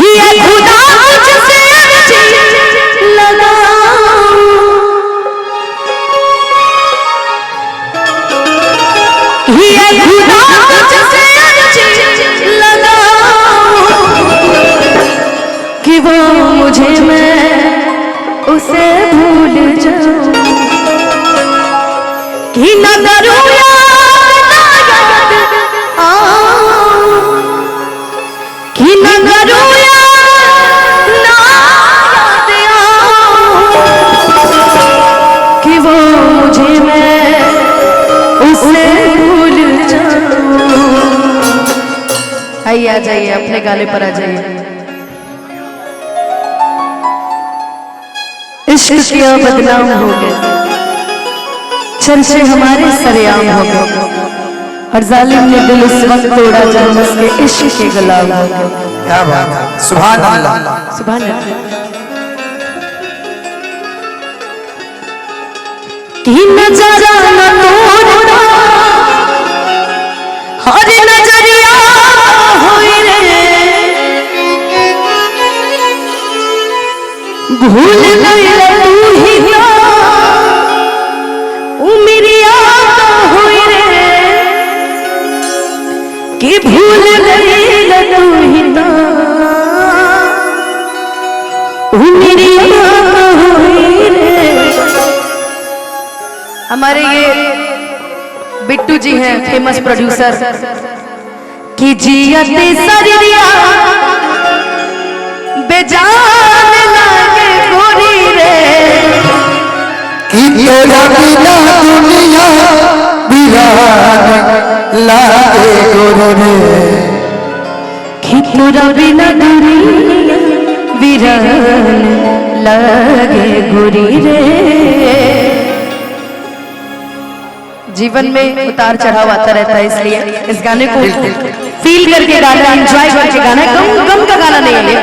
ये खुदा मुझसे लगाओ, ये खुदा मुझसे लगाओ कि वो मुझे मैं उसे भूल जाऊं, कि न करूं याद कि न करूं याद कि वो मुझे मैं उसे भूल जाऊं। आइए आ जाइए, अपने गाने पर आ जाइए। इश्क किया बदनाम हो गए, चर्चे हमारे सरेआम हो गए, और जालिम ने दिल उस वक्त तोड़ा जब उसके इश्क के गुलाम हो गए। क्या बात है, सुभान अल्लाह, सुभान अल्लाह। कि नजरा न तोड़ना हर नजरिया होई रे, भूल गई तू ही ना उमरिया होई रे, कि भूल गई तू ही ना उमरिया होई रे। हमारे ये बिट्टू जी हैं फेमस प्रोड्यूसर, कि जियते सरिया बेजान लागे गोरी रे, कि तेरा बिना दुनिया वीरान लागे गोरी रे, कि तेरा बिना दुनिया वीरान लागे गोरी रे। जीवन में उतार चढ़ाव आता रहता है, इसलिए इस गाने को फील करके गाना, एंजॉय करके गाना, गम का गाना नहीं है,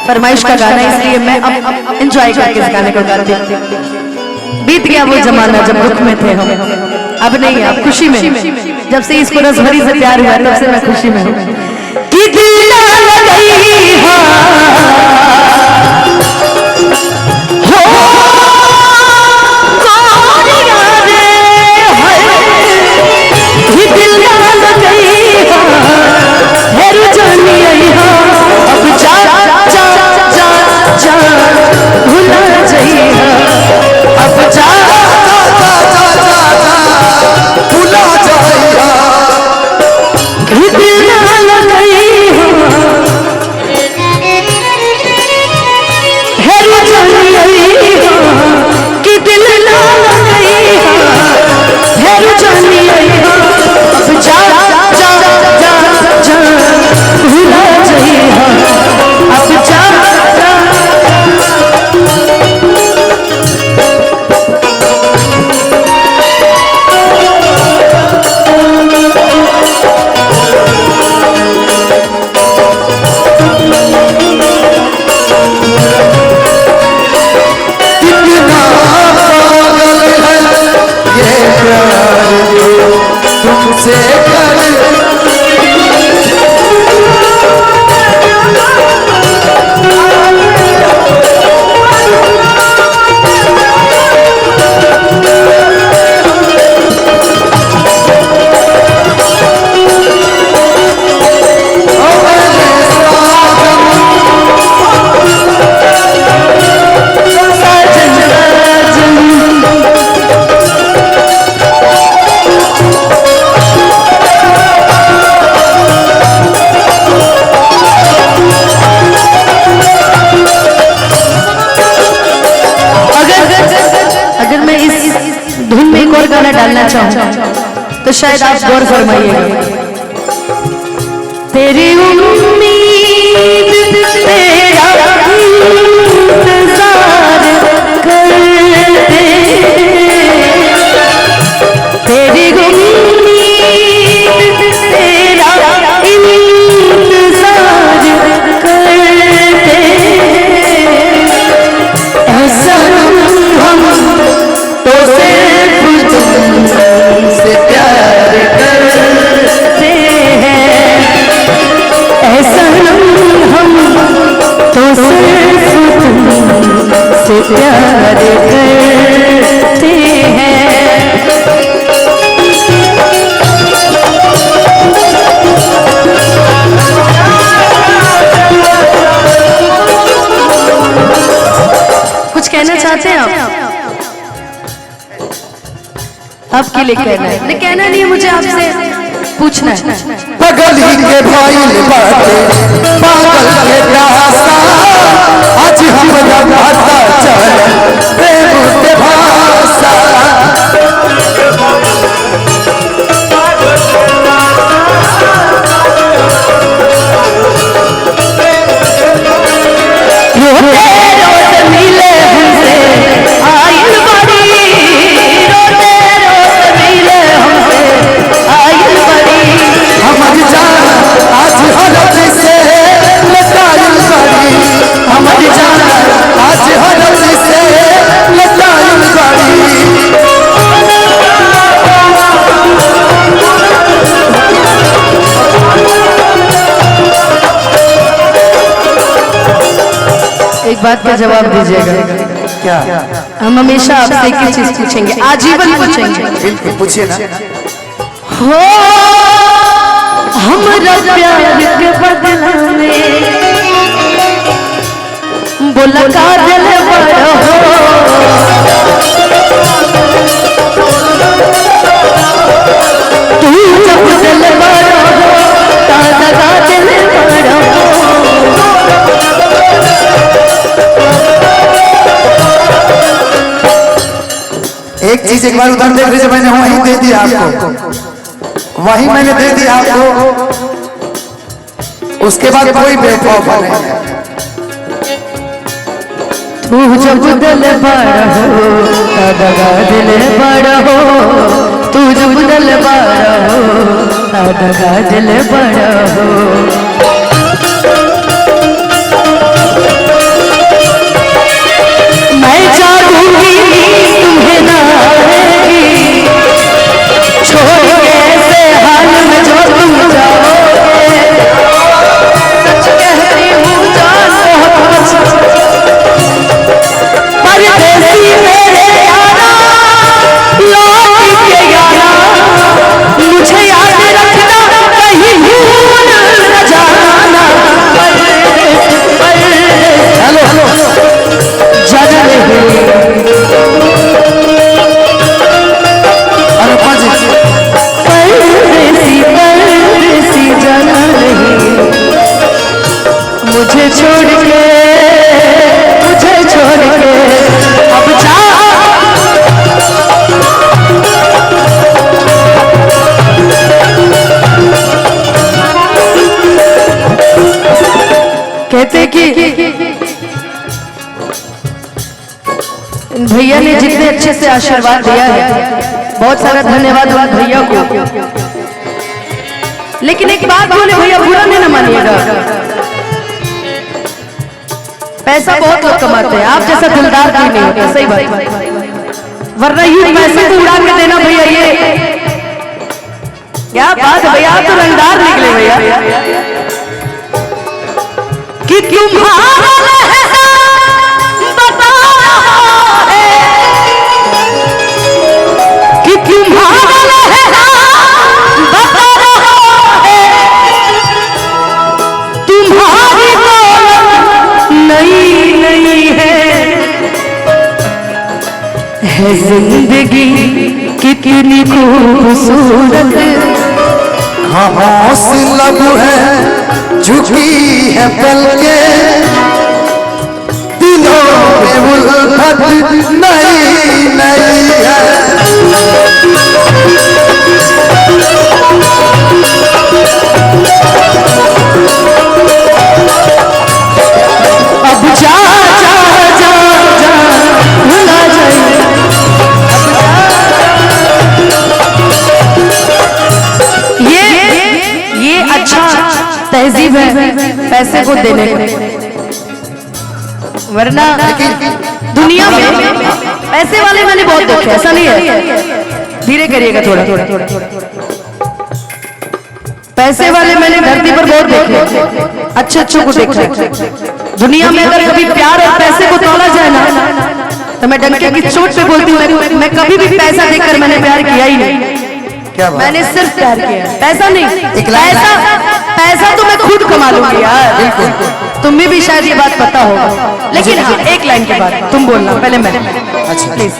फरमाइश का गाना, इसलिए मैं अब एंजॉय करके इस गाने को गाती हूँ। बीत गया वो जमाना जब दुख में थे हम, अब नहीं है, अब खुशी में। जब से इसको रसभरी से प्यार हुआ तब से मैं खुशी में हूँ। कि दिल ना लगई डालना चाहूं तो शायद आप गौर फरमाइएगा। तेरी उम्मीद तेरा इंतजार करते, तेरी उम्मीद तेरा इंतजार करते, ऐसा हम तो सिर्फ तुमसे प्यार करते हैं, ऐसा चाहते हैं आप? आपके लिए कहना है, नहीं कहना नहीं है, मुझे आपसे पूछना है। पगली के भाई बाटे पागल के दासा आज हमरा पता चल प्रेम के भाषा एक बात का जवाब दीजिएगा। क्या? हम हमेशा आपसे एक ही चीज पूछेंगे, आजीवन पूछेंगे। बिल्कुल पूछिए ना। हो हमरा प्यार के बदला में बोला का दिल बड़ा हो, तू जब दिल बड़ा हो ताजा का दिल बड़ा हो। एक चीज एक बार उधर देख लीजिए, मैंने वही दे दिया आपको, वही मैंने दे दिया आपको, उसके बाद कोई बेवकूफ नहीं है। तू जब दिल बड़ा हो ताजा दिल बड़ा हो, तू जब दिल बड़ा हो ताजा दिल बड़ा हो। मैं चाहूंगी तुम्हें ना रहेगी, छोड़ के ऐसे हाल में जो तुम जाओगे, सच कहती हूँ जान बहुत परदेसी मेरे यारा, लौट के यारा, मुझे याद रखना कहीं भूल न जाना। मुझे छोड़ के अब जा। कहते कि भैया ने जितने अच्छे से आशीर्वाद दिया है, बहुत सारा धन्यवाद उन भैया को। लेकिन एक बात बोले भैया, बुरा नहीं ना मानिएगा, पैसा बहुत लोग कमाते हैं, आप जैसा दिलदार कोई नहीं होता, सही बात। वरना ये पैसे को उड़ा के देना भैया, ये क्या बात है भैया, आप तो रंगदार निकले भैया। कि तुम्हारा बता है कि तुम्हारा बता है, तुम्हारी नहीं है जिंदगी कितनी खूबसूरत, खामोश लब है झुकी है पलके, दिलों में उल्फत नई नई है। अब जा जा जा जा भुला जाइए, ये अच्छा तहजीब है पैसे को देने को। वरना दुनिया में पैसे वाले मैंने बहुत देखे, ऐसा नहीं है, धीरे करिएगा थोड़ा थोड़ा। पैसे वाले मैंने धरती पर बहुत देखे, अच्छे अच्छों को देखा। दुनिया में अगर कभी प्यार और पैसे को तोला जाए ना, तो मैं डंके की चोट पे बोलती हूँ, मैं कभी भी पैसा देखकर मैंने प्यार किया ही नहीं। क्या बात? मैंने सिर्फ प्यार किया, पैसा नहीं। एक लाइन पैसा तो मैं खुद संभालूंगी यार। तुम्हें भी शायद ये बात पता होगा, लेकिन हाँ एक लाइन के बाद तुम बोलना, पहले मैं। अच्छा प्लीज।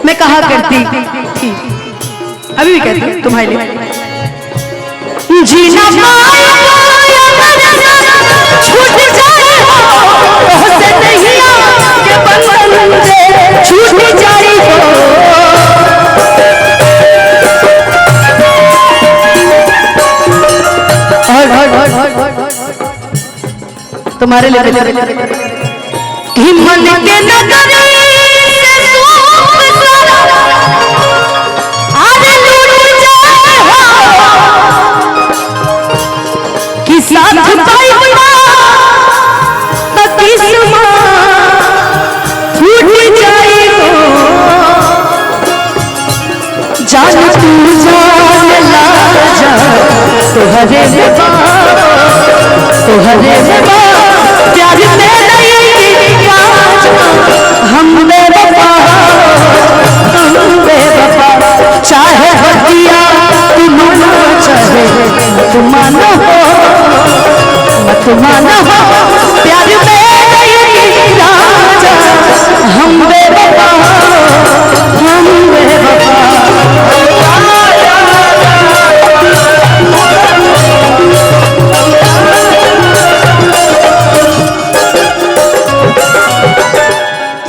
मैं कहा करती थी, अभी भी कहती हूँ तुम्हारे लिए, जीना छूट जाए से नहीं के बंधन से छूट जाए तुम्हारे लिए हिम्मत के नगर साथ फूट जाए जान तू जान ला जा तुहरे प्यार हम बेवफा चाहे हटिया तुम चाहे तुम मानो तुम्हारा प्यार में राजा हम बेवफा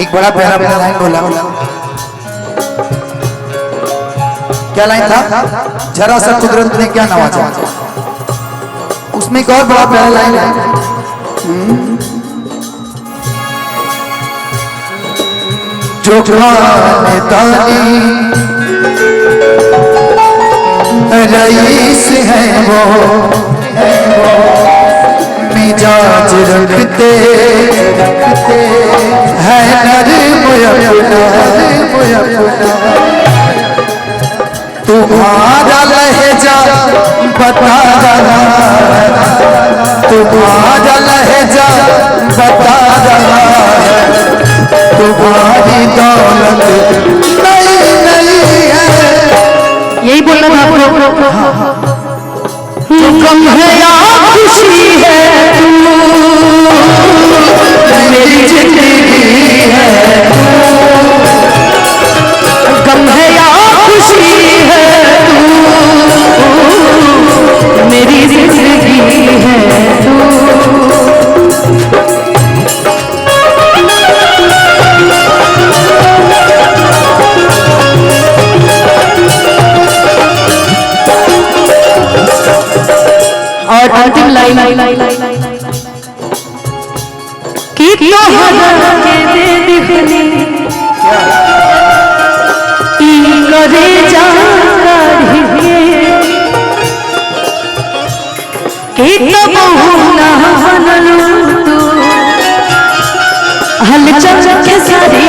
एक बड़ा प्यारा प्यारा लाइन बोला। क्या लाइन था? जरा सा कुदरत ने क्या नवाजा। उसमें एक और बड़ा प्यारा लाइन है, जो खानदानी रईस है वो मिजाज रखते है नरम तुम्हारा लहजा बता रहा, तुम्हारा लहजा बता रहा है, तुम्हारी दौलत नई नई है। यही बोलना था आपको। गम है या खुशी है मेरी जिंदगी है, गम है या खुशी है मेरी जिंदगी है तू। और अंतिम लाइन कि दे दिखनी करे जा कि तू हल चल के सारी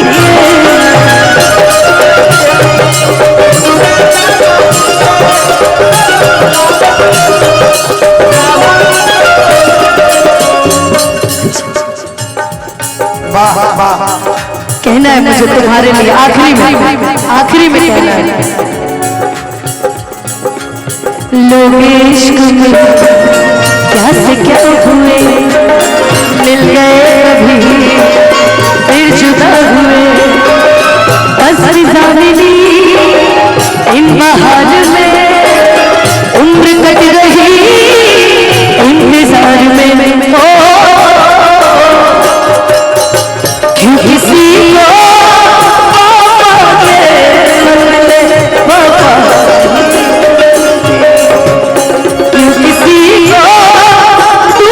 कहना है मुझे तुम्हारे लिए आखिरी में कहना है। लोग इश्क में क्या से क्या हुए, मिल गए कभी फिर जुदा हुए, बस फिजा मिली इन बहार में, उम्र कट रही इंतजार में। क्यों किसी को क्यों किसी को तू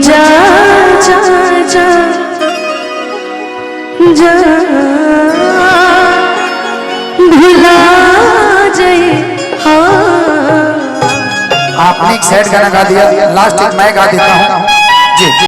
जा जा जा जा भुला जाए हाँ। आपने एक सैड गाना गा दिया, लास्ट एक मैं गा देता हूँ जी।